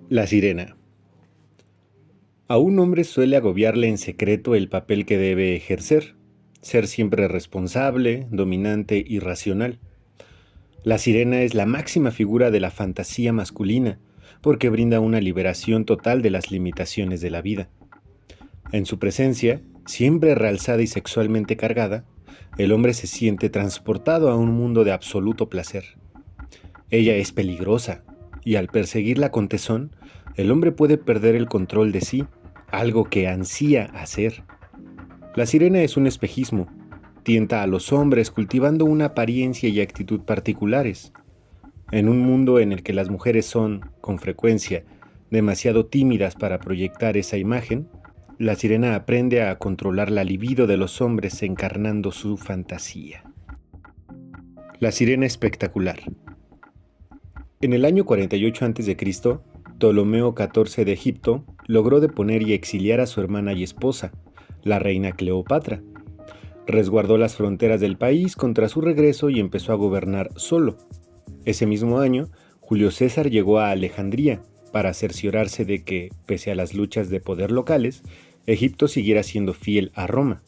La sirena. A un hombre suele agobiarle en secreto el papel que debe ejercer, ser siempre responsable, dominante y racional. La sirena es la máxima figura de la fantasía masculina, porque brinda una liberación total de las limitaciones de la vida. En su presencia, siempre realzada y sexualmente cargada, el hombre se siente transportado a un mundo de absoluto placer. Ella es peligrosa, y al perseguirla con tesón, el hombre puede perder el control de sí, algo que ansía hacer. La sirena es un espejismo, tienta a los hombres cultivando una apariencia y actitud particulares. En un mundo en el que las mujeres son, con frecuencia, demasiado tímidas para proyectar esa imagen, la sirena aprende a controlar la libido de los hombres encarnando su fantasía. La sirena espectacular. En el año 48 a.C., Ptolomeo XIV de Egipto logró deponer y exiliar a su hermana y esposa, la reina Cleopatra. Resguardó las fronteras del país contra su regreso y empezó a gobernar solo. Ese mismo año, Julio César llegó a Alejandría para cerciorarse de que, pese a las luchas de poder locales, Egipto siguiera siendo fiel a Roma.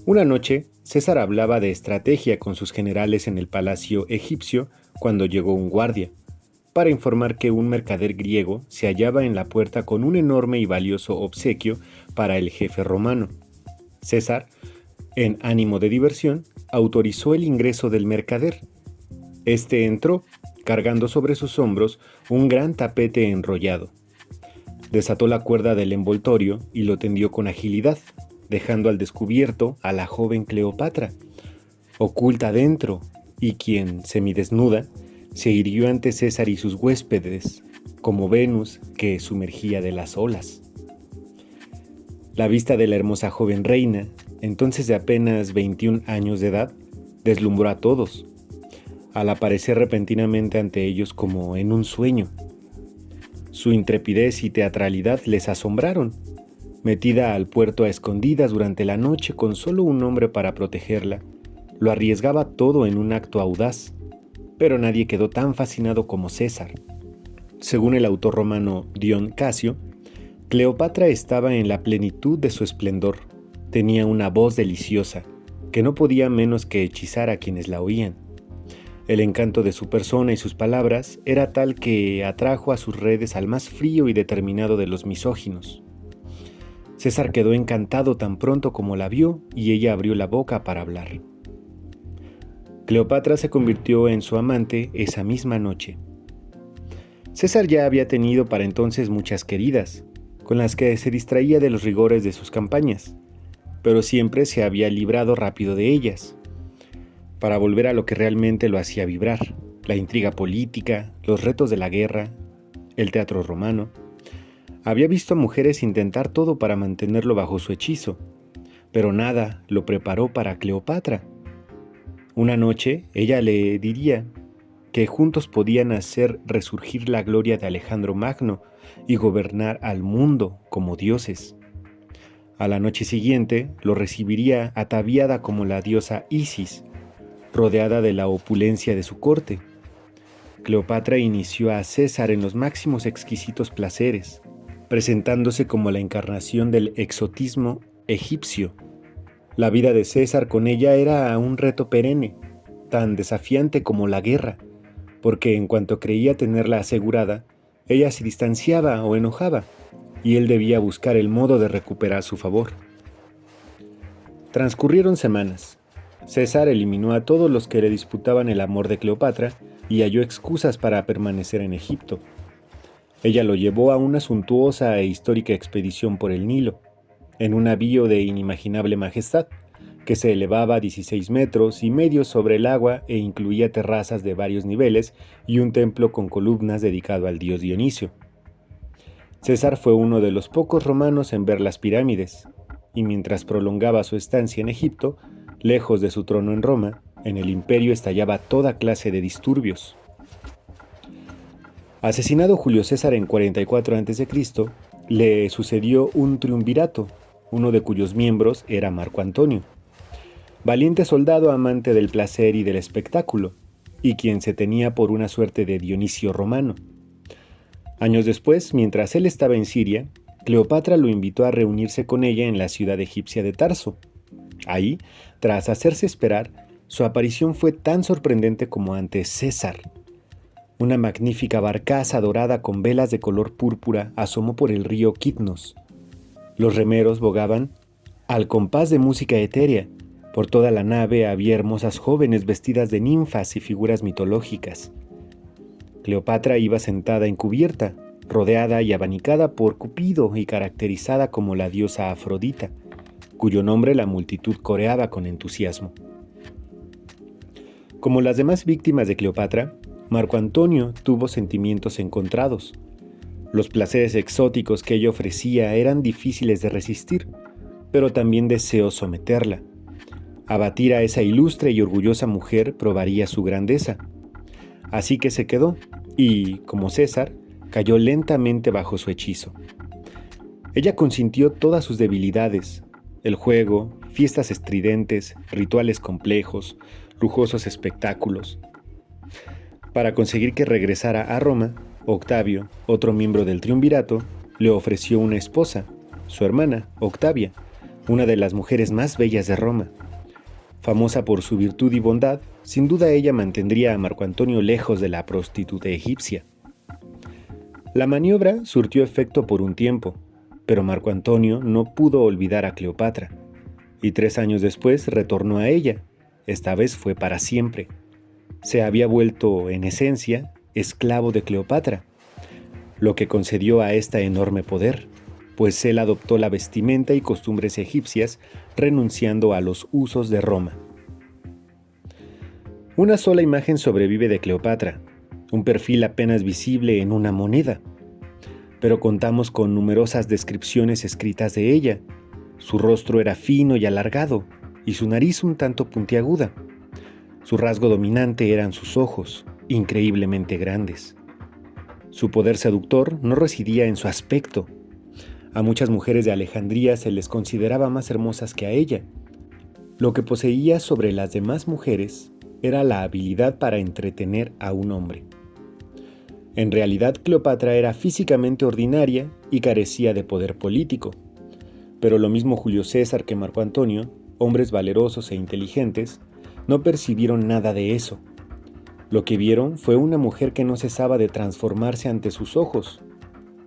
Una noche, César hablaba de estrategia con sus generales en el palacio egipcio cuando llegó un guardia, para informar que un mercader griego se hallaba en la puerta con un enorme y valioso obsequio para el jefe romano. César, en ánimo de diversión, autorizó el ingreso del mercader. Este entró, cargando sobre sus hombros un gran tapete enrollado. Desató la cuerda del envoltorio y lo tendió con agilidad, dejando al descubierto a la joven Cleopatra, oculta dentro, y quien, semidesnuda, se irguió ante César y sus huéspedes, como Venus que sumergía de las olas. La vista de la hermosa joven reina, entonces de apenas 21 años de edad, deslumbró a todos, al aparecer repentinamente ante ellos como en un sueño. Su intrepidez y teatralidad les asombraron. Metida al puerto a escondidas durante la noche con solo un hombre para protegerla, lo arriesgaba todo en un acto audaz, pero nadie quedó tan fascinado como César. Según el autor romano Dion Casio, Cleopatra estaba en la plenitud de su esplendor. Tenía una voz deliciosa, que no podía menos que hechizar a quienes la oían. El encanto de su persona y sus palabras era tal que atrajo a sus redes al más frío y determinado de los misóginos. César quedó encantado tan pronto como la vio y ella abrió la boca para hablar. Cleopatra se convirtió en su amante esa misma noche. César ya había tenido para entonces muchas queridas, con las que se distraía de los rigores de sus campañas, pero siempre se había librado rápido de ellas, para volver a lo que realmente lo hacía vibrar: la intriga política, los retos de la guerra, el teatro romano. Había visto a mujeres intentar todo para mantenerlo bajo su hechizo, pero nada lo preparó para Cleopatra. Una noche ella le diría que juntos podían hacer resurgir la gloria de Alejandro Magno y gobernar al mundo como dioses. A la noche siguiente lo recibiría ataviada como la diosa Isis, rodeada de la opulencia de su corte. Cleopatra inició a César en los máximos exquisitos placeres, presentándose como la encarnación del exotismo egipcio. La vida de César con ella era un reto perenne, tan desafiante como la guerra, porque en cuanto creía tenerla asegurada, ella se distanciaba o enojaba, y él debía buscar el modo de recuperar su favor. Transcurrieron semanas. César eliminó a todos los que le disputaban el amor de Cleopatra y halló excusas para permanecer en Egipto. Ella lo llevó a una suntuosa e histórica expedición por el Nilo, en un navío de inimaginable majestad, que se elevaba a 16 metros y medio sobre el agua e incluía terrazas de varios niveles y un templo con columnas dedicado al dios Dionisio. César fue uno de los pocos romanos en ver las pirámides, y mientras prolongaba su estancia en Egipto, lejos de su trono en Roma, en el imperio estallaba toda clase de disturbios. Asesinado Julio César en 44 a.C., le sucedió un triunvirato, uno de cuyos miembros era Marco Antonio, valiente soldado amante del placer y del espectáculo, y quien se tenía por una suerte de Dionisio romano. Años después, mientras él estaba en Siria, Cleopatra lo invitó a reunirse con ella en la ciudad egipcia de Tarso. Ahí, tras hacerse esperar, su aparición fue tan sorprendente como ante César. Una magnífica barcaza dorada con velas de color púrpura asomó por el río Kitnos. Los remeros bogaban al compás de música etérea. Por toda la nave había hermosas jóvenes vestidas de ninfas y figuras mitológicas. Cleopatra iba sentada en cubierta, rodeada y abanicada por Cupido y caracterizada como la diosa Afrodita, cuyo nombre la multitud coreaba con entusiasmo. Como las demás víctimas de Cleopatra, Marco Antonio tuvo sentimientos encontrados. Los placeres exóticos que ella ofrecía eran difíciles de resistir, pero también deseó someterla. Abatir a esa ilustre y orgullosa mujer probaría su grandeza. Así que se quedó y, como César, cayó lentamente bajo su hechizo. Ella consintió todas sus debilidades: el juego, fiestas estridentes, rituales complejos, lujosos espectáculos. Para conseguir que regresara a Roma, Octavio, otro miembro del triunvirato, le ofreció una esposa, su hermana, Octavia, una de las mujeres más bellas de Roma. Famosa por su virtud y bondad, sin duda ella mantendría a Marco Antonio lejos de la prostituta egipcia. La maniobra surtió efecto por un tiempo, pero Marco Antonio no pudo olvidar a Cleopatra, y 3 años después retornó a ella. Esta vez fue para siempre. Se había vuelto, en esencia, esclavo de Cleopatra, lo que concedió a esta enorme poder, pues él adoptó la vestimenta y costumbres egipcias, renunciando a los usos de Roma. Una sola imagen sobrevive de Cleopatra, un perfil apenas visible en una moneda, pero contamos con numerosas descripciones escritas de ella. Su rostro era fino y alargado, y su nariz un tanto puntiaguda. Su rasgo dominante eran sus ojos, increíblemente grandes. Su poder seductor no residía en su aspecto. A muchas mujeres de Alejandría se les consideraba más hermosas que a ella. Lo que poseía sobre las demás mujeres era la habilidad para entretener a un hombre. En realidad, Cleopatra era físicamente ordinaria y carecía de poder político. Pero lo mismo Julio César que Marco Antonio, hombres valerosos e inteligentes, no percibieron nada de eso. Lo que vieron fue una mujer que no cesaba de transformarse ante sus ojos,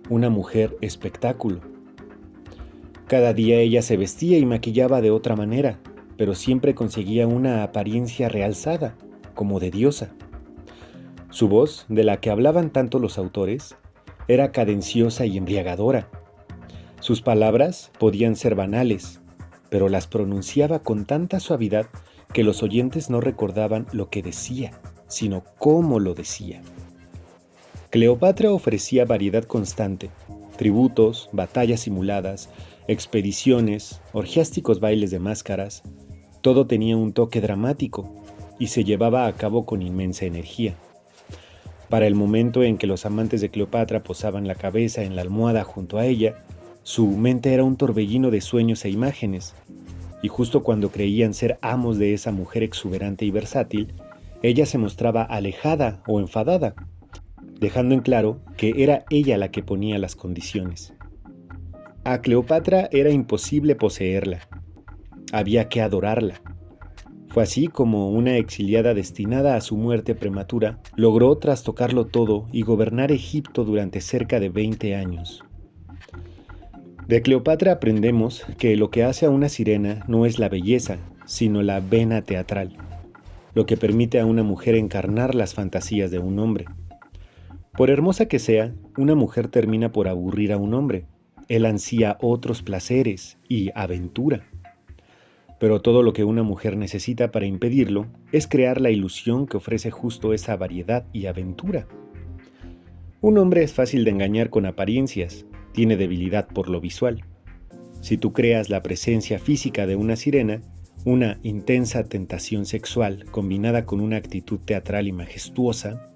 una mujer espectáculo. Cada día ella se vestía y maquillaba de otra manera, pero siempre conseguía una apariencia realzada, como de diosa. Su voz, de la que hablaban tanto los autores, era cadenciosa y embriagadora. Sus palabras podían ser banales, pero las pronunciaba con tanta suavidad que los oyentes no recordaban lo que decía, sino cómo lo decía. Cleopatra ofrecía variedad constante: tributos, batallas simuladas, expediciones, orgiásticos bailes de máscaras. Todo tenía un toque dramático y se llevaba a cabo con inmensa energía. Para el momento en que los amantes de Cleopatra posaban la cabeza en la almohada junto a ella, su mente era un torbellino de sueños e imágenes, y justo cuando creían ser amos de esa mujer exuberante y versátil, ella se mostraba alejada o enfadada, dejando en claro que era ella la que ponía las condiciones. A Cleopatra era imposible poseerla, había que adorarla. Fue así como una exiliada destinada a su muerte prematura logró trastocarlo todo y gobernar Egipto durante cerca de 20 años. De Cleopatra aprendemos que lo que hace a una sirena no es la belleza, sino la vena teatral, lo que permite a una mujer encarnar las fantasías de un hombre. Por hermosa que sea, una mujer termina por aburrir a un hombre. Él ansía otros placeres y aventura. Pero todo lo que una mujer necesita para impedirlo es crear la ilusión que ofrece justo esa variedad y aventura. Un hombre es fácil de engañar con apariencias, tiene debilidad por lo visual. Si tú creas la presencia física de una sirena, una intensa tentación sexual combinada con una actitud teatral y majestuosa,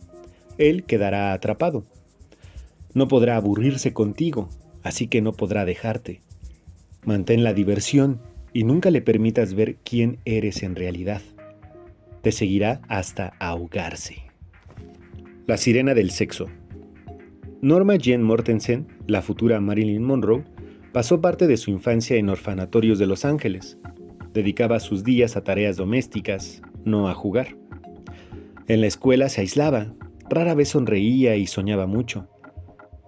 él quedará atrapado. No podrá aburrirse contigo, así que no podrá dejarte. Mantén la diversión y nunca le permitas ver quién eres en realidad. Te seguirá hasta ahogarse. La sirena del sexo. Norma Jean Mortensen, la futura Marilyn Monroe, pasó parte de su infancia en orfanatorios de Los Ángeles. Dedicaba sus días a tareas domésticas, no a jugar. En la escuela se aislaba, rara vez sonreía y soñaba mucho.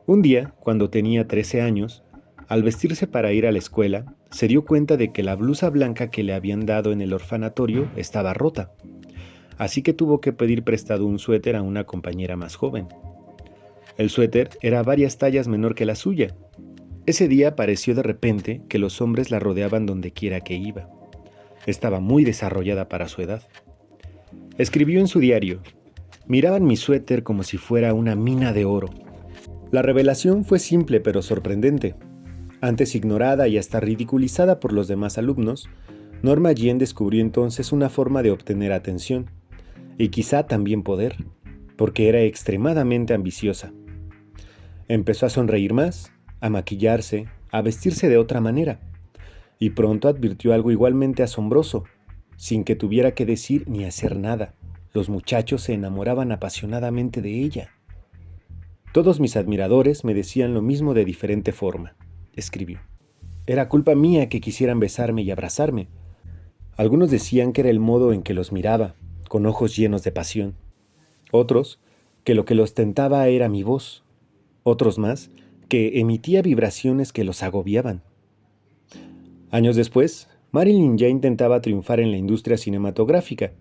Un día, cuando tenía 13 años, al vestirse para ir a la escuela, se dio cuenta de que la blusa blanca que le habían dado en el orfanatorio estaba rota. Así que tuvo que pedir prestado un suéter a una compañera más joven. El suéter era varias tallas menor que la suya. Ese día pareció de repente que los hombres la rodeaban donde quiera que iba. Estaba muy desarrollada para su edad. Escribió en su diario: «Miraban mi suéter como si fuera una mina de oro». La revelación fue simple pero sorprendente. Antes ignorada y hasta ridiculizada por los demás alumnos, Norma Jean descubrió entonces una forma de obtener atención, y quizá también poder, porque era extremadamente ambiciosa. Empezó a sonreír más, a maquillarse, a vestirse de otra manera, y pronto advirtió algo igualmente asombroso. Sin que tuviera que decir ni hacer nada, los muchachos se enamoraban apasionadamente de ella. «Todos mis admiradores me decían lo mismo de diferente forma», escribió. «Era culpa mía que quisieran besarme y abrazarme. Algunos decían que era el modo en que los miraba, con ojos llenos de pasión. Otros, que lo que los tentaba era mi voz. Otros más, que emitía vibraciones que los agobiaban». Años después, Marilyn ya intentaba triunfar en la industria cinematográfica.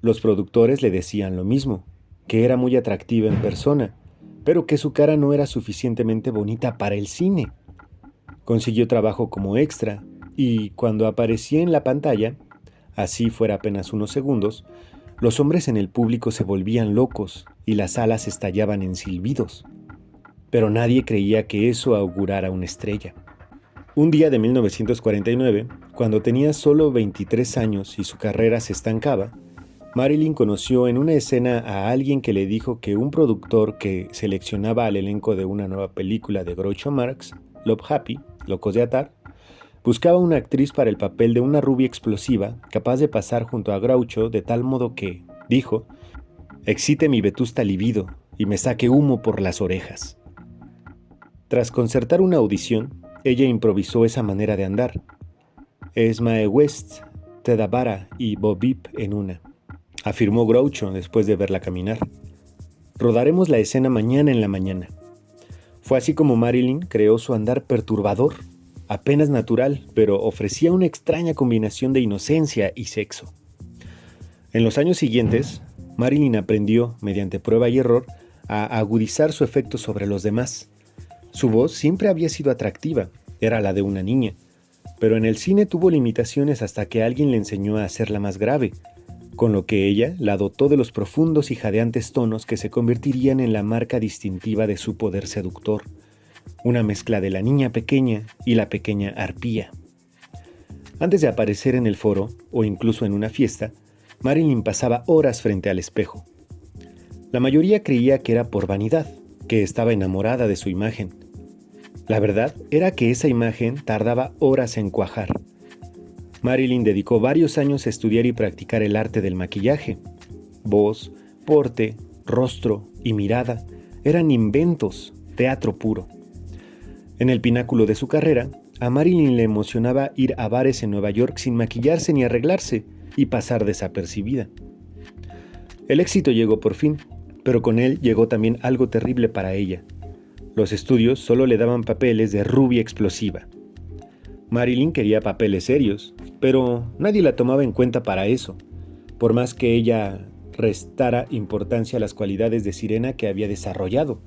Los productores le decían lo mismo, que era muy atractiva en persona, pero que su cara no era suficientemente bonita para el cine. Consiguió trabajo como extra y, cuando aparecía en la pantalla, así fuera apenas unos segundos, los hombres en el público se volvían locos y las salas estallaban en silbidos. Pero nadie creía que eso augurara una estrella. Un día de 1949, cuando tenía solo 23 años y su carrera se estancaba, Marilyn conoció en una escena a alguien que le dijo que un productor que seleccionaba al elenco de una nueva película de Groucho Marx, Love Happy, Locos de Atar, buscaba una actriz para el papel de una rubia explosiva capaz de pasar junto a Groucho de tal modo que, dijo, excite mi vetusta libido y me saque humo por las orejas. Tras concertar una audición, ella improvisó esa manera de andar. «Esmae West, Tedabara y Bobip en una», afirmó Groucho después de verla caminar. «Rodaremos la escena mañana en la mañana». Fue así como Marilyn creó su andar perturbador, apenas natural, pero ofrecía una extraña combinación de inocencia y sexo. En los años siguientes, Marilyn aprendió, mediante prueba y error, a agudizar su efecto sobre los demás. Su voz siempre había sido atractiva, era la de una niña, pero en el cine tuvo limitaciones hasta que alguien le enseñó a hacerla más grave, con lo que ella la dotó de los profundos y jadeantes tonos que se convertirían en la marca distintiva de su poder seductor, una mezcla de la niña pequeña y la pequeña arpía. Antes de aparecer en el foro, o incluso en una fiesta, Marilyn pasaba horas frente al espejo. La mayoría creía que era por vanidad, que estaba enamorada de su imagen. La verdad era que esa imagen tardaba horas en cuajar. Marilyn dedicó varios años a estudiar y practicar el arte del maquillaje. Voz, porte, rostro y mirada eran inventos, teatro puro. En el pináculo de su carrera, a Marilyn le emocionaba ir a bares en Nueva York sin maquillarse ni arreglarse y pasar desapercibida. El éxito llegó por fin, pero con él llegó también algo terrible para ella. Los estudios solo le daban papeles de rubia explosiva. Marilyn quería papeles serios, pero nadie la tomaba en cuenta para eso, por más que ella restara importancia a las cualidades de sirena que había desarrollado.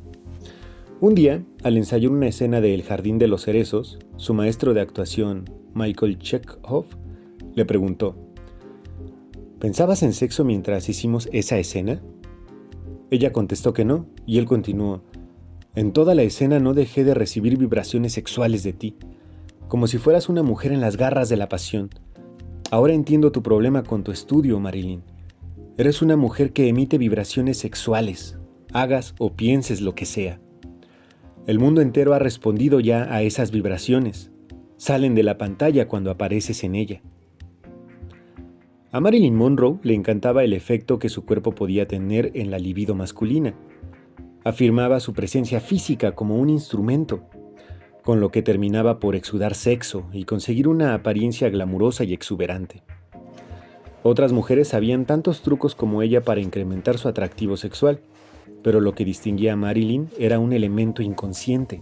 Un día, al ensayar una escena de El Jardín de los Cerezos, su maestro de actuación, Michael Chekhov, le preguntó: ¿pensabas en sexo mientras hicimos esa escena? Ella contestó que no, y él continuó: en toda la escena no dejé de recibir vibraciones sexuales de ti, como si fueras una mujer en las garras de la pasión. Ahora entiendo tu problema con tu estudio, Marilyn. Eres una mujer que emite vibraciones sexuales, hagas o pienses lo que sea. El mundo entero ha respondido ya a esas vibraciones. Salen de la pantalla cuando apareces en ella. A Marilyn Monroe le encantaba el efecto que su cuerpo podía tener en la libido masculina. Afirmaba su presencia física como un instrumento, con lo que terminaba por exudar sexo y conseguir una apariencia glamurosa y exuberante. Otras mujeres sabían tantos trucos como ella para incrementar su atractivo sexual, pero lo que distinguía a Marilyn era un elemento inconsciente.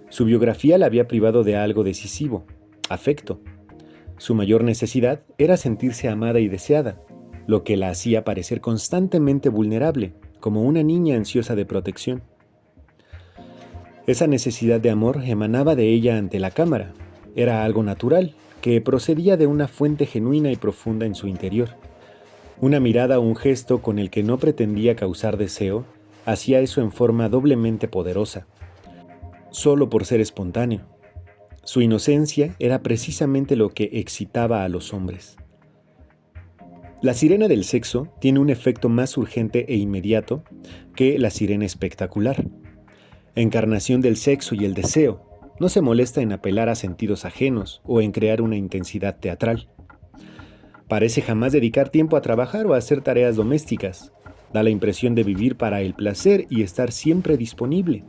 Su biografía la había privado de algo decisivo: afecto. Su mayor necesidad era sentirse amada y deseada, lo que la hacía parecer constantemente vulnerable, como una niña ansiosa de protección. Esa necesidad de amor emanaba de ella ante la cámara. Era algo natural, que procedía de una fuente genuina y profunda en su interior. Una mirada o un gesto con el que no pretendía causar deseo, hacía eso en forma doblemente poderosa, solo por ser espontáneo. Su inocencia era precisamente lo que excitaba a los hombres. La sirena del sexo tiene un efecto más urgente e inmediato que la sirena espectacular. Encarnación del sexo y el deseo, no se molesta en apelar a sentidos ajenos o en crear una intensidad teatral. Parece jamás dedicar tiempo a trabajar o a hacer tareas domésticas. Da la impresión de vivir para el placer y estar siempre disponible.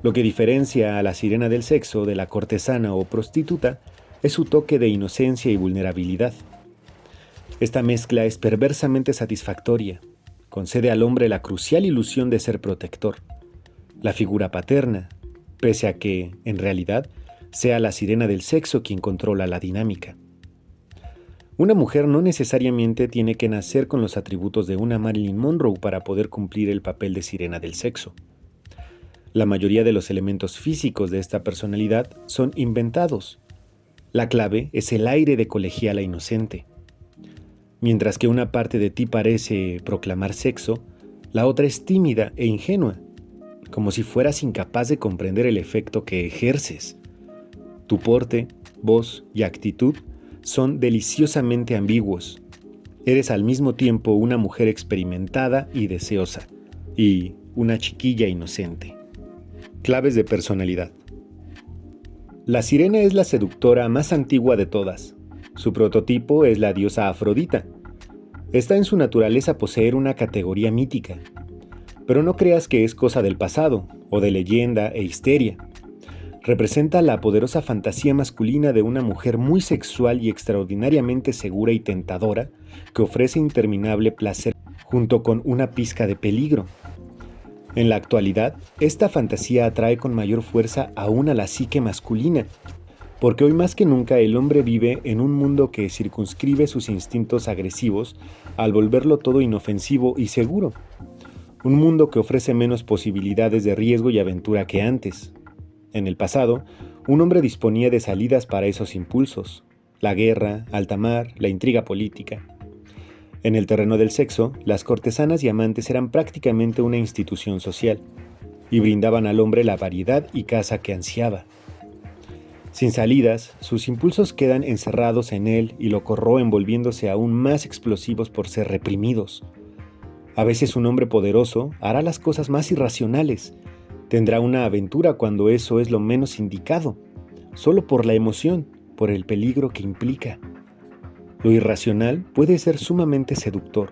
Lo que diferencia a la sirena del sexo de la cortesana o prostituta es su toque de inocencia y vulnerabilidad. Esta mezcla es perversamente satisfactoria. Concede al hombre la crucial ilusión de ser protector, la figura paterna, pese a que, en realidad, sea la sirena del sexo quien controla la dinámica. Una mujer no necesariamente tiene que nacer con los atributos de una Marilyn Monroe para poder cumplir el papel de sirena del sexo. La mayoría de los elementos físicos de esta personalidad son inventados. La clave es el aire de colegiala inocente. Mientras que una parte de ti parece proclamar sexo, la otra es tímida e ingenua, como si fueras incapaz de comprender el efecto que ejerces. Tu porte, voz y actitud son deliciosamente ambiguos. Eres al mismo tiempo una mujer experimentada y deseosa, y una chiquilla inocente. Claves de personalidad. La sirena es la seductora más antigua de todas. Su prototipo es la diosa Afrodita. Está en su naturaleza poseer una categoría mítica. Pero no creas que es cosa del pasado, o de leyenda e histeria. Representa la poderosa fantasía masculina de una mujer muy sexual y extraordinariamente segura y tentadora, que ofrece interminable placer junto con una pizca de peligro. En la actualidad, esta fantasía atrae con mayor fuerza aún a la psique masculina, porque hoy más que nunca el hombre vive en un mundo que circunscribe sus instintos agresivos al volverlo todo inofensivo y seguro. Un mundo que ofrece menos posibilidades de riesgo y aventura que antes. En el pasado, un hombre disponía de salidas para esos impulsos: la guerra, alta mar, la intriga política. En el terreno del sexo, las cortesanas y amantes eran prácticamente una institución social, y brindaban al hombre la variedad y caza que ansiaba. Sin salidas, sus impulsos quedan encerrados en él y lo corroen, volviéndose aún más explosivos por ser reprimidos. A veces un hombre poderoso hará las cosas más irracionales. Tendrá una aventura cuando eso es lo menos indicado, solo por la emoción, por el peligro que implica. Lo irracional puede ser sumamente seductor,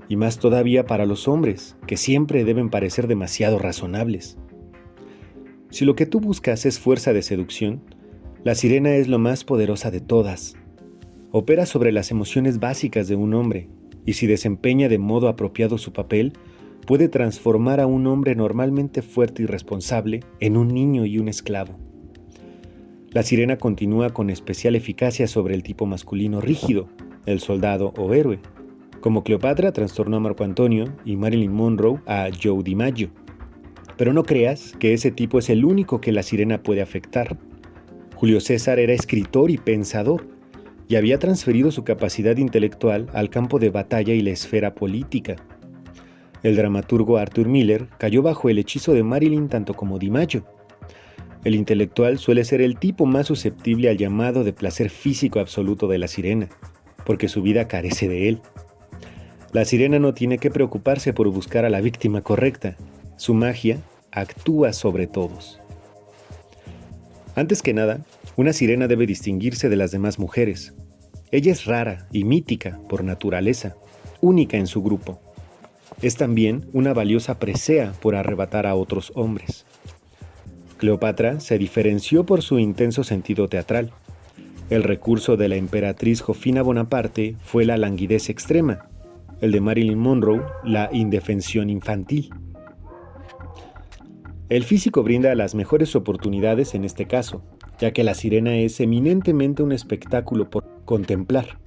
y más todavía para los hombres, que siempre deben parecer demasiado razonables. Si lo que tú buscas es fuerza de seducción, la sirena es lo más poderosa de todas. Opera sobre las emociones básicas de un hombre, y si desempeña de modo apropiado su papel, puede transformar a un hombre normalmente fuerte y responsable en un niño y un esclavo. La sirena continúa con especial eficacia sobre el tipo masculino rígido, el soldado o héroe. Como Cleopatra trastornó a Marco Antonio y Marilyn Monroe a Joe DiMaggio. Pero no creas que ese tipo es el único que la sirena puede afectar. Julio César era escritor y pensador, y había transferido su capacidad intelectual al campo de batalla y la esfera política. El dramaturgo Arthur Miller cayó bajo el hechizo de Marilyn tanto como DiMaggio. El intelectual suele ser el tipo más susceptible al llamado de placer físico absoluto de la sirena, porque su vida carece de él. La sirena no tiene que preocuparse por buscar a la víctima correcta. Su magia actúa sobre todos. Antes que nada, una sirena debe distinguirse de las demás mujeres. Ella es rara y mítica por naturaleza, única en su grupo. Es también una valiosa presea por arrebatar a otros hombres. Cleopatra se diferenció por su intenso sentido teatral. El recurso de la emperatriz Josefina Bonaparte fue la languidez extrema, el de Marilyn Monroe, la indefensión infantil. El físico brinda las mejores oportunidades en este caso, ya que la sirena es eminentemente un espectáculo por contemplar,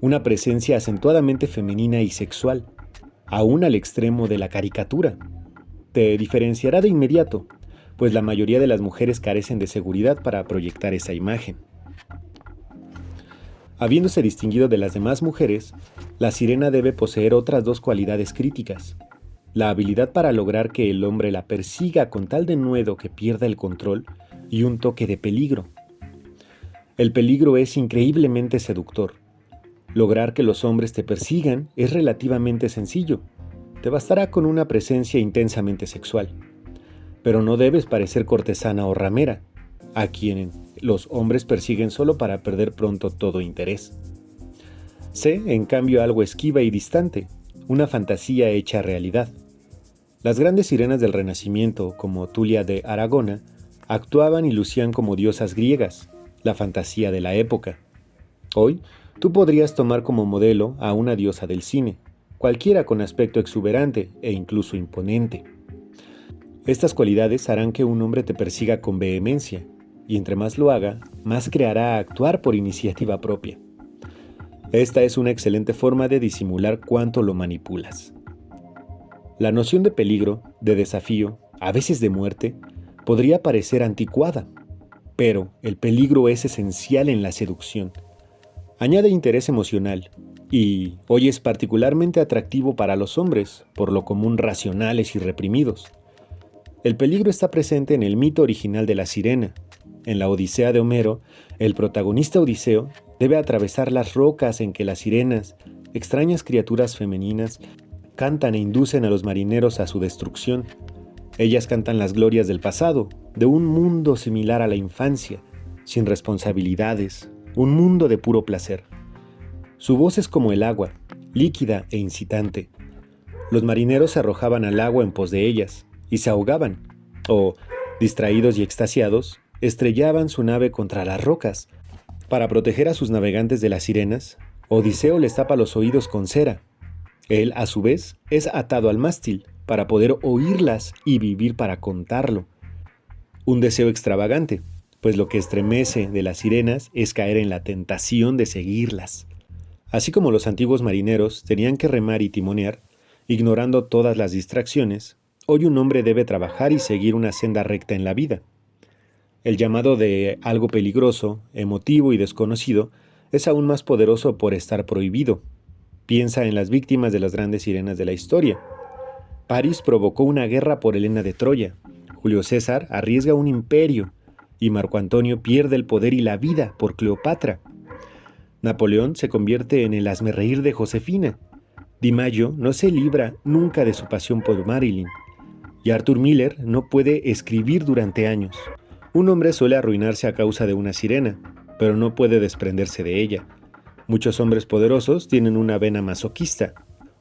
una presencia acentuadamente femenina y sexual, aún al extremo de la caricatura. Te diferenciará de inmediato, pues la mayoría de las mujeres carecen de seguridad para proyectar esa imagen. Habiéndose distinguido de las demás mujeres, la sirena debe poseer otras dos cualidades críticas: la habilidad para lograr que el hombre la persiga con tal denuedo que pierda el control, y un toque de peligro. El peligro es increíblemente seductor. Lograr que los hombres te persigan es relativamente sencillo. Te bastará con una presencia intensamente sexual. Pero no debes parecer cortesana o ramera, a quien los hombres persiguen solo para perder pronto todo interés. Sé, en cambio, algo esquiva y distante, una fantasía hecha realidad. Las grandes sirenas del Renacimiento, como Tulia de Aragona, actuaban y lucían como diosas griegas, la fantasía de la época. Hoy, tú podrías tomar como modelo a una diosa del cine, cualquiera con aspecto exuberante e incluso imponente. Estas cualidades harán que un hombre te persiga con vehemencia, y entre más lo haga, más creará actuar por iniciativa propia. Esta es una excelente forma de disimular cuánto lo manipulas. La noción de peligro, de desafío, a veces de muerte, podría parecer anticuada, pero el peligro es esencial en la seducción. Añade interés emocional y hoy es particularmente atractivo para los hombres, por lo común racionales y reprimidos. El peligro está presente en el mito original de la sirena. En la Odisea de Homero, el protagonista Odiseo debe atravesar las rocas en que las sirenas, extrañas criaturas femeninas, cantan e inducen a los marineros a su destrucción. Ellas cantan las glorias del pasado, de un mundo similar a la infancia, sin responsabilidades, un mundo de puro placer. Su voz es como el agua, líquida e incitante. Los marineros se arrojaban al agua en pos de ellas, y se ahogaban, o, distraídos y extasiados, estrellaban su nave contra las rocas. Para proteger a sus navegantes de las sirenas, Odiseo les tapa los oídos con cera. Él, a su vez, es atado al mástil para poder oírlas y vivir para contarlo. Un deseo extravagante, pues lo que estremece de las sirenas es caer en la tentación de seguirlas. Así como los antiguos marineros tenían que remar y timonear, ignorando todas las distracciones, hoy un hombre debe trabajar y seguir una senda recta en la vida. El llamado de algo peligroso, emotivo y desconocido es aún más poderoso por estar prohibido. Piensa en las víctimas de las grandes sirenas de la historia. París provocó una guerra por Helena de Troya. Julio César arriesga un imperio y Marco Antonio pierde el poder y la vida por Cleopatra. Napoleón se convierte en el hazmerreír de Josefina. Di Maggio no se libra nunca de su pasión por Marilyn. Y Arthur Miller no puede escribir durante años. Un hombre suele arruinarse a causa de una sirena, pero no puede desprenderse de ella. Muchos hombres poderosos tienen una vena masoquista.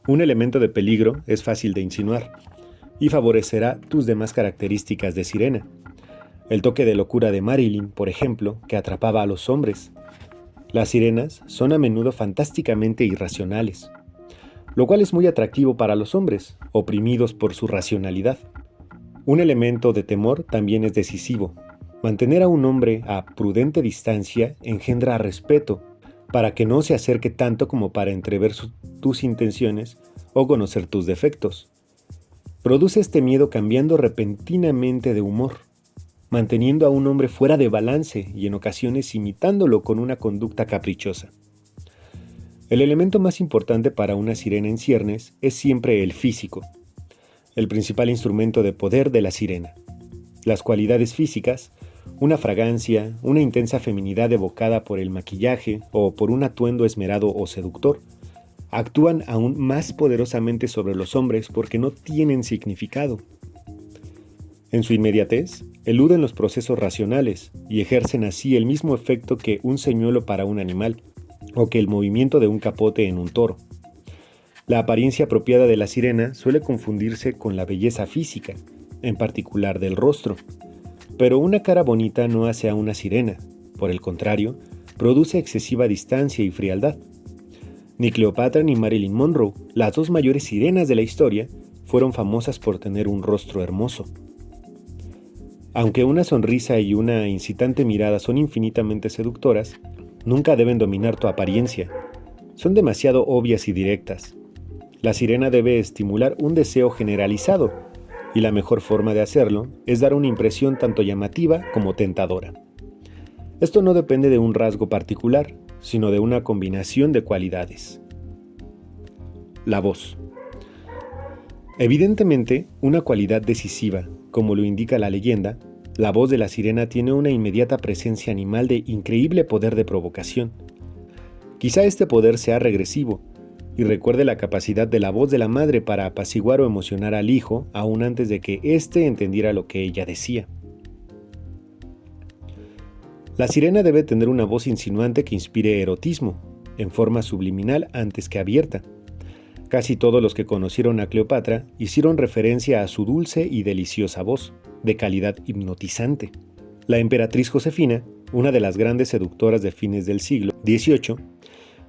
Un elemento de peligro es fácil de insinuar y favorecerá tus demás características de sirena. El toque de locura de Marilyn, por ejemplo, que atrapaba a los hombres. Las sirenas son a menudo fantásticamente irracionales, lo cual es muy atractivo para los hombres, oprimidos por su racionalidad. Un elemento de temor también es decisivo. Mantener a un hombre a prudente distancia engendra respeto, para que no se acerque tanto como para entrever tus intenciones o conocer tus defectos. Produce este miedo cambiando repentinamente de humor, manteniendo a un hombre fuera de balance y en ocasiones imitándolo con una conducta caprichosa. El elemento más importante para una sirena en ciernes es siempre el físico, el principal instrumento de poder de la sirena. Las cualidades físicas, una fragancia, una intensa feminidad evocada por el maquillaje o por un atuendo esmerado o seductor, actúan aún más poderosamente sobre los hombres porque no tienen significado. En su inmediatez, eluden los procesos racionales y ejercen así el mismo efecto que un señuelo para un animal, o que el movimiento de un capote en un toro. La apariencia apropiada de la sirena suele confundirse con la belleza física, en particular del rostro. Pero una cara bonita no hace a una sirena, por el contrario, produce excesiva distancia y frialdad. Ni Cleopatra ni Marilyn Monroe, las dos mayores sirenas de la historia, fueron famosas por tener un rostro hermoso. Aunque una sonrisa y una incitante mirada son infinitamente seductoras, nunca deben dominar tu apariencia. Son demasiado obvias y directas. La sirena debe estimular un deseo generalizado, y la mejor forma de hacerlo es dar una impresión tanto llamativa como tentadora. Esto no depende de un rasgo particular, sino de una combinación de cualidades. La voz. Evidentemente, una cualidad decisiva, como lo indica la leyenda, la voz de la sirena tiene una inmediata presencia animal de increíble poder de provocación. Quizá este poder sea regresivo, y recuerde la capacidad de la voz de la madre para apaciguar o emocionar al hijo aún antes de que éste entendiera lo que ella decía. La sirena debe tener una voz insinuante que inspire erotismo, en forma subliminal antes que abierta. Casi todos los que conocieron a Cleopatra hicieron referencia a su dulce y deliciosa voz, de calidad hipnotizante. La emperatriz Josefina, una de las grandes seductoras de fines del siglo XVIII,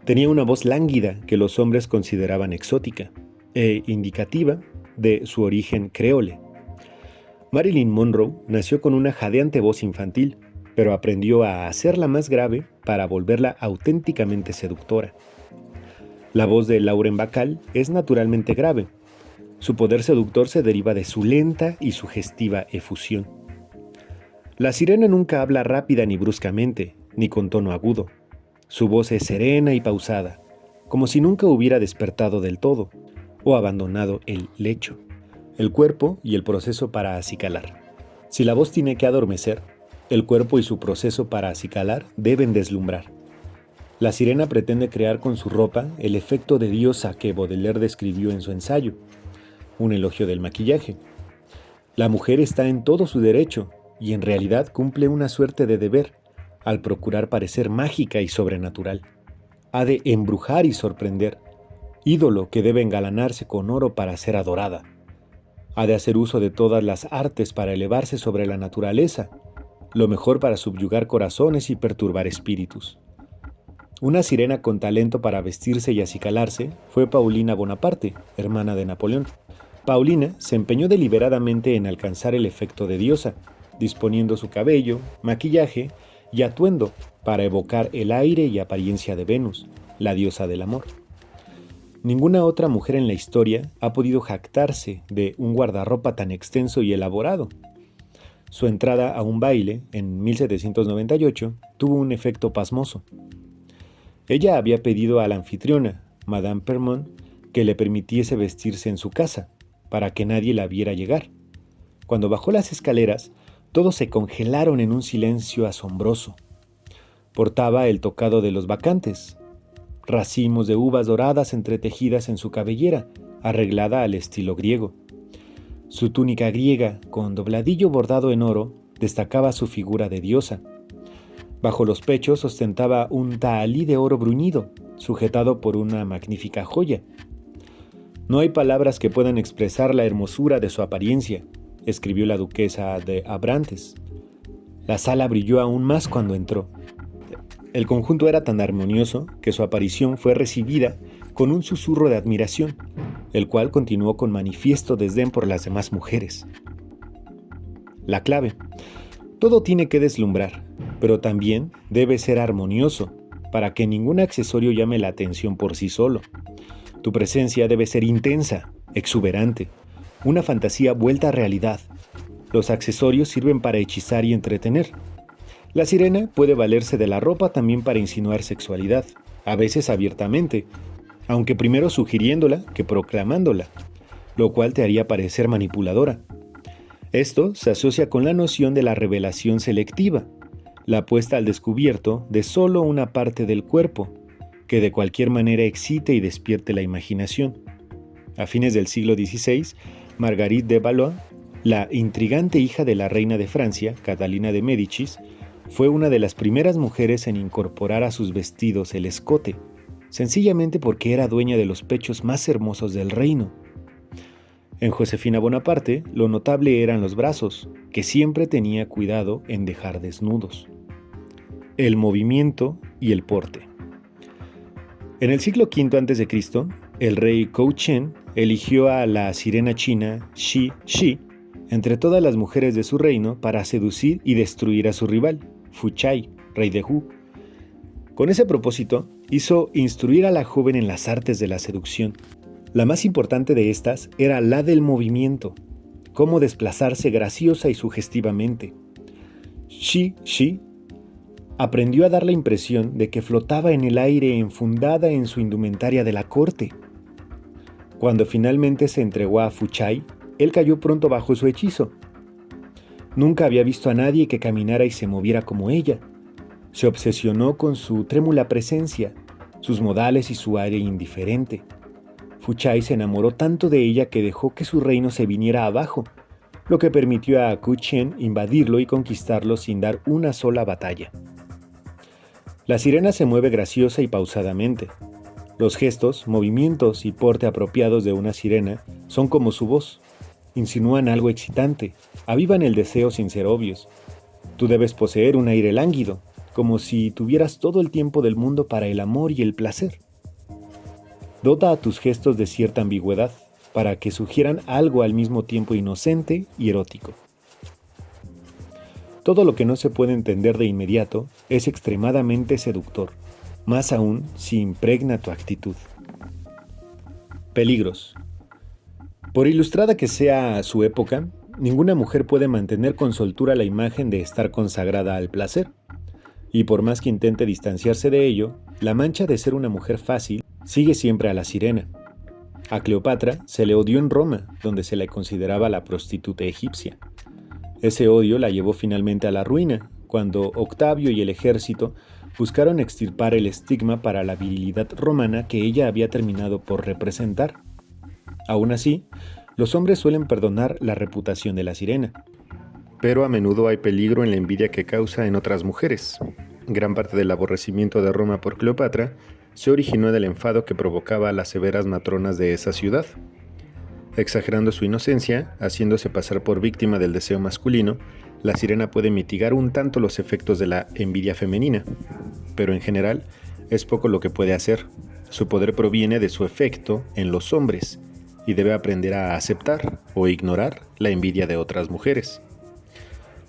tenía una voz lánguida que los hombres consideraban exótica e indicativa de su origen creole. Marilyn Monroe nació con una jadeante voz infantil, pero aprendió a hacerla más grave para volverla auténticamente seductora. La voz de Lauren Bacall es naturalmente grave. Su poder seductor se deriva de su lenta y sugestiva efusión. La sirena nunca habla rápida ni bruscamente, ni con tono agudo. Su voz es serena y pausada, como si nunca hubiera despertado del todo o abandonado el lecho, el cuerpo y el proceso para acicalar. Si la voz tiene que adormecer, el cuerpo y su proceso para acicalar deben deslumbrar. La sirena pretende crear con su ropa el efecto de diosa que Baudelaire describió en su ensayo, un elogio del maquillaje. La mujer está en todo su derecho y en realidad cumple una suerte de deber, al procurar parecer mágica y sobrenatural. Ha de embrujar y sorprender, ídolo que debe engalanarse con oro para ser adorada. Ha de hacer uso de todas las artes para elevarse sobre la naturaleza, lo mejor para subyugar corazones y perturbar espíritus. Una sirena con talento para vestirse y acicalarse fue Paulina Bonaparte, hermana de Napoleón. Paulina se empeñó deliberadamente en alcanzar el efecto de diosa, disponiendo su cabello, maquillaje y atuendo para evocar el aire y apariencia de Venus, la diosa del amor. Ninguna otra mujer en la historia ha podido jactarse de un guardarropa tan extenso y elaborado. Su entrada a un baile, en 1798, tuvo un efecto pasmoso. Ella había pedido a la anfitriona, Madame Permon, que le permitiese vestirse en su casa, para que nadie la viera llegar. Cuando bajó las escaleras, todos se congelaron en un silencio asombroso. Portaba el tocado de los bacantes, racimos de uvas doradas entretejidas en su cabellera, arreglada al estilo griego. Su túnica griega, con dobladillo bordado en oro, destacaba su figura de diosa. Bajo los pechos ostentaba un tahalí de oro bruñido, sujetado por una magnífica joya. No hay palabras que puedan expresar la hermosura de su apariencia, escribió la duquesa de Abrantes. La sala brilló aún más cuando entró. El conjunto era tan armonioso que su aparición fue recibida con un susurro de admiración, el cual continuó con manifiesto desdén por las demás mujeres. La clave. Todo tiene que deslumbrar, pero también debe ser armonioso, para que ningún accesorio llame la atención por sí solo. Tu presencia debe ser intensa, exuberante, una fantasía vuelta a realidad. Los accesorios sirven para hechizar y entretener. La sirena puede valerse de la ropa también para insinuar sexualidad, a veces abiertamente, aunque primero sugiriéndola que proclamándola, lo cual te haría parecer manipuladora. Esto se asocia con la noción de la revelación selectiva, la puesta al descubierto de solo una parte del cuerpo, que de cualquier manera excite y despierte la imaginación. A fines del siglo XVI, Marguerite de Valois, la intrigante hija de la reina de Francia, Catalina de Médicis, fue una de las primeras mujeres en incorporar a sus vestidos el escote, sencillamente porque era dueña de los pechos más hermosos del reino. En Josefina Bonaparte, lo notable eran los brazos, que siempre tenía cuidado en dejar desnudos, el movimiento y el porte. En el siglo V a.C., el rey Kou Chen eligió a la sirena china Xi Shi entre todas las mujeres de su reino para seducir y destruir a su rival, Fu Chai, rey de Hu. Con ese propósito, hizo instruir a la joven en las artes de la seducción. La más importante de estas era la del movimiento, cómo desplazarse graciosa y sugestivamente. Xi Shi aprendió a dar la impresión de que flotaba en el aire enfundada en su indumentaria de la corte. Cuando finalmente se entregó a Fu Chai, él cayó pronto bajo su hechizo. Nunca había visto a nadie que caminara y se moviera como ella. Se obsesionó con su trémula presencia, sus modales y su aire indiferente. Fu Chai se enamoró tanto de ella que dejó que su reino se viniera abajo, lo que permitió a Kou Chen invadirlo y conquistarlo sin dar una sola batalla. La sirena se mueve graciosa y pausadamente. Los gestos, movimientos y porte apropiados de una sirena son como su voz. Insinúan algo excitante, avivan el deseo sin ser obvios. Tú debes poseer un aire lánguido, como si tuvieras todo el tiempo del mundo para el amor y el placer. Dota a tus gestos de cierta ambigüedad, para que sugieran algo al mismo tiempo inocente y erótico. Todo lo que no se puede entender de inmediato es extremadamente seductor, más aún si impregna tu actitud. Peligros. Por ilustrada que sea su época, ninguna mujer puede mantener con soltura la imagen de estar consagrada al placer. Y por más que intente distanciarse de ello, la mancha de ser una mujer fácil sigue siempre a la sirena. A Cleopatra se le odió en Roma, donde se la consideraba la prostituta egipcia. Ese odio la llevó finalmente a la ruina, cuando Octavio y el ejército buscaron extirpar el estigma para la virilidad romana que ella había terminado por representar. Aún así, los hombres suelen perdonar la reputación de la sirena. Pero a menudo hay peligro en la envidia que causa en otras mujeres. Gran parte del aborrecimiento de Roma por Cleopatra se originó del enfado que provocaba a las severas matronas de esa ciudad. Exagerando su inocencia, haciéndose pasar por víctima del deseo masculino, la sirena puede mitigar un tanto los efectos de la envidia femenina, pero en general es poco lo que puede hacer. Su poder proviene de su efecto en los hombres y debe aprender a aceptar o ignorar la envidia de otras mujeres.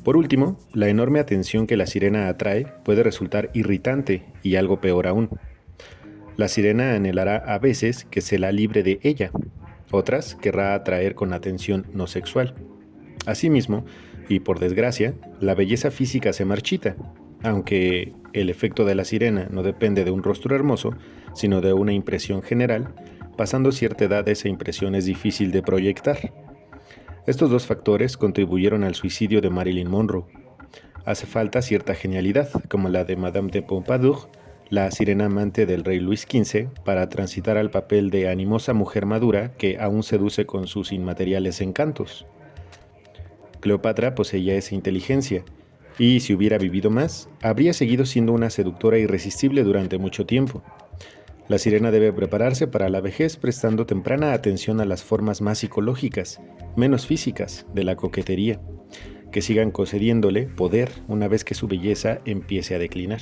Por último, la enorme atención que la sirena atrae puede resultar irritante y algo peor aún. La sirena anhelará a veces que se la libre de ella, otras querrá atraer con atención no sexual. Asimismo, y por desgracia, la belleza física se marchita, aunque el efecto de la sirena no depende de un rostro hermoso, sino de una impresión general. Pasando cierta edad, esa impresión es difícil de proyectar. Estos dos factores contribuyeron al suicidio de Marilyn Monroe. Hace falta cierta genialidad, como la de Madame de Pompadour, la sirena amante del rey Luis XV, para transitar al papel de animosa mujer madura que aún seduce con sus inmateriales encantos. Cleopatra poseía esa inteligencia, y si hubiera vivido más, habría seguido siendo una seductora irresistible durante mucho tiempo. La sirena debe prepararse para la vejez prestando temprana atención a las formas más psicológicas, menos físicas, de la coquetería, que sigan concediéndole poder una vez que su belleza empiece a declinar.